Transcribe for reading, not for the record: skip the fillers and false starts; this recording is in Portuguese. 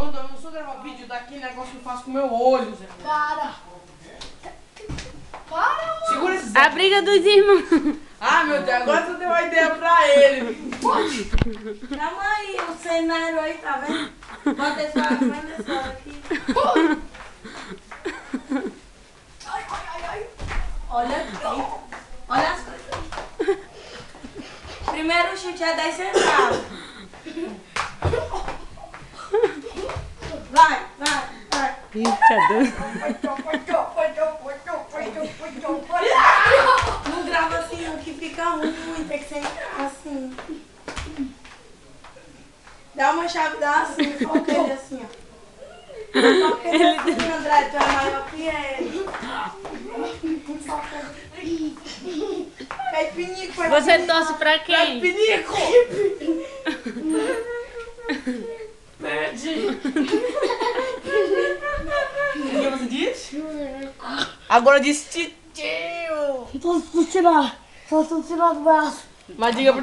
Mano, eu não sou gravar vídeo daquele negócio que eu faço com meu olho, Zé. Para! Para! Segura esse Zé. A briga dos irmãos. Ah, meu Deus, agora tu deu uma ideia pra ele. Calma aí, o cenário aí, tá vendo? Pode deixar, vai deixar aqui. Ai, ai, ai, ai. Olha aqui. Olha as coisas. Primeiro chute é 10 centavos. Vai, vai, vai. Não grava assim não, que fica ruim, tem que ser assim. Dá uma chave, dá assim, foca ele assim, ó. Foca ele assim, André, tu é maior que ele. É pinico, Você torce pra É quem? pinico! Pede! O que você disse? Agora disse titio! Só se tu tirar do braço. Mas diga pra